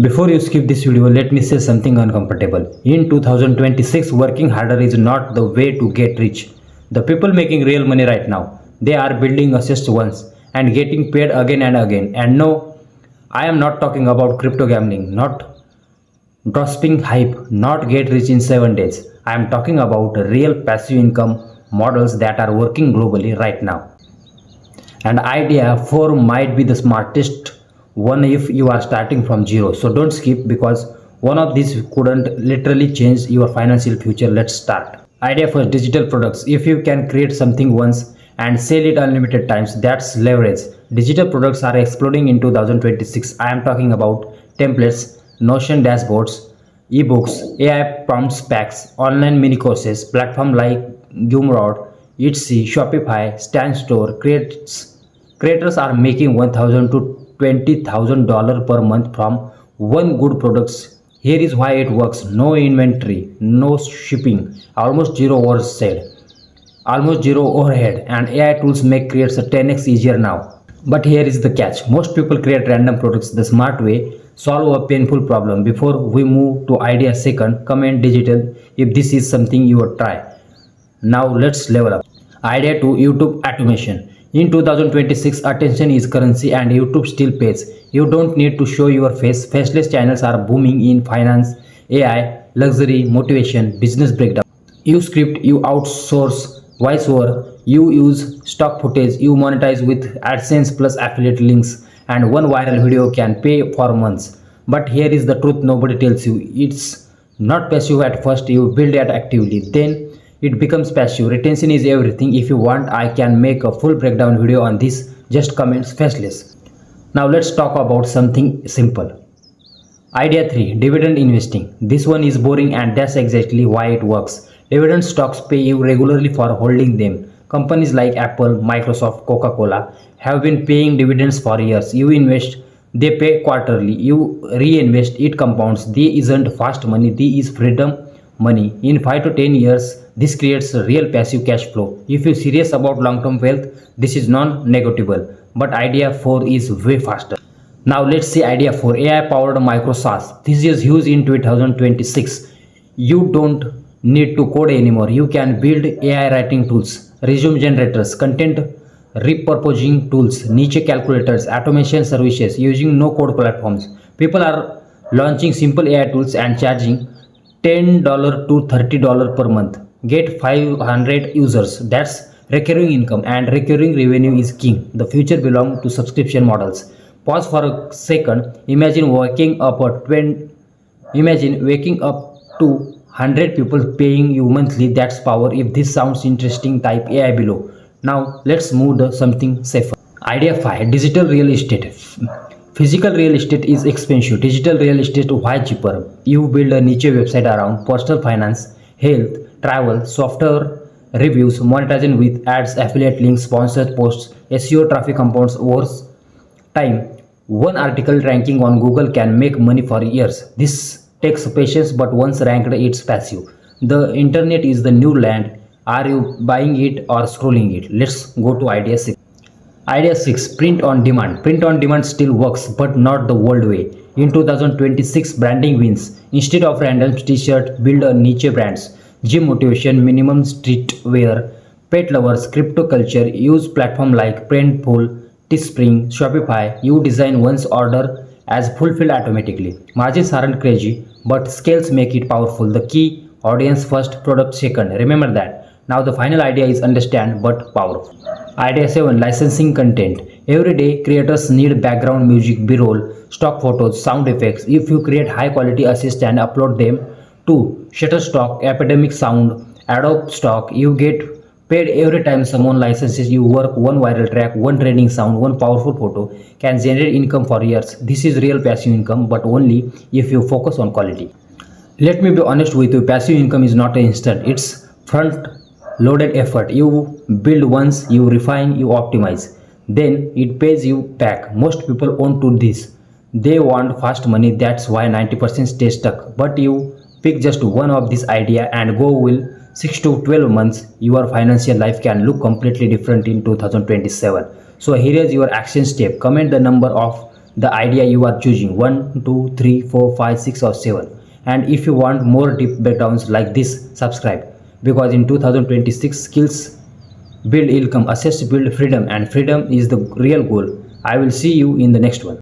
Before you skip this video, let me say something uncomfortable. In 2026, working harder is not the way to get rich. The people making real money right now, they are building assets once and getting paid again and again. And no, I am not talking about crypto gambling, not dropshipping hype, not get rich in 7 days. I am talking about real passive income models that are working globally right now. And idea 4 might be the smartest one if you are starting from zero. So don't skip because one of these couldn't literally change your financial future. Let's start. Idea for digital products. If you can create something once and sell it unlimited times, that's leverage. Digital products are exploding in 2026. I am talking about templates, Notion dashboards, ebooks, AI prompts packs, online mini courses, platform like Gumroad, Etsy, Shopify, Stan Store, creators are making 1,000 to $20,000 per month from one good products. Here is why it works. No inventory, no shipping, almost zero overhead, and AI tools make creates a 10x easier now. But here is the catch. Most people create random products the smart way, solve a painful problem. Before we move to idea second, comment digital if this is something you would try. Now let's level up. Idea 2, YouTube automation. In 2026, attention is currency and YouTube still pays. You don't need to show your face. Faceless channels are booming in finance, AI, luxury, motivation, business breakdown. You script, you outsource voiceover, you use stock footage, you monetize with AdSense plus affiliate links, and one viral video can pay for months. But here is the truth nobody tells you. It's not passive at first, you build it actively. Then it becomes passive. Retention is everything. If you want, I can make a full breakdown video on this. Just comments faceless. Now let's talk about something simple. Idea 3, dividend investing. This one is boring and that's exactly why it works. Dividend stocks pay you regularly for holding them. Companies like Apple, Microsoft, Coca-Cola have been paying dividends for years. You invest, they pay quarterly. You reinvest, it compounds. They isn't fast money, they is freedom money. In 5 to 10 years, this creates a real passive cash flow. If you're serious about long-term wealth, this is non-negotiable. But idea 4 is way faster. Now let's see idea 4, AI powered micro SaaS. This is huge in 2026. You don't need to code anymore. You can build AI writing tools, resume generators, content repurposing tools, niche calculators, automation services using no code platforms. People are launching simple AI tools and charging $10 to $30 per month. Get 500 users. That's recurring income, and recurring revenue is king. The future belongs to subscription models. Pause for a second. Imagine waking up to 100 people paying you monthly. That's power. If this sounds interesting, type AI below. Now let's move to something safer. Idea 5, digital real estate. Physical real estate is expensive. Digital real estate why cheaper? You build a niche website around personal finance, health, travel, software reviews, monetization with ads, affiliate links, sponsored posts, SEO traffic compounds over time. One article ranking on Google can make money for years. This takes patience, but once ranked, it's passive. The internet is the new land. Are you buying it or scrolling it? Let's go to idea 6. Idea 6, print on demand. Print on demand still works, but not the world way. In 2026, branding wins. Instead of random t-shirt, build a niche brands. Gym motivation, minimum streetwear, pet lovers, crypto culture. Use platform like Printful, Teespring, Shopify. You design once, order as fulfilled automatically. Margins aren't crazy, but scales make it powerful. The key, audience first, product second. Remember that. Now the final idea is understand but powerful. Idea 7, licensing content. Every day creators need background music, b-roll, stock photos, sound effects. If you create high quality assets and upload them to Shutterstock, Epidemic Sound, Adobe Stock, you get paid every time someone licenses you work. One viral track, one trending sound, one powerful photo can generate income for years. This is real passive income, but only if you focus on quality. Let me be honest with you, passive income is not instant. It's front loaded effort. You build once, you refine, you optimize, then it pays you back. Most people won't do this. They want fast money. That's why 90% stay stuck. But you pick just one of this idea and go will 6 to 12 months, your financial life can look completely different in 2027. So here is your action step. Comment the number of the idea you are choosing: 1, 2, 3, 4, 5, 6, or 7. And if you want more deep breakdowns like this, subscribe, because in 2026, skills build income, assets build freedom, and freedom is the real goal. I will see you in the next one.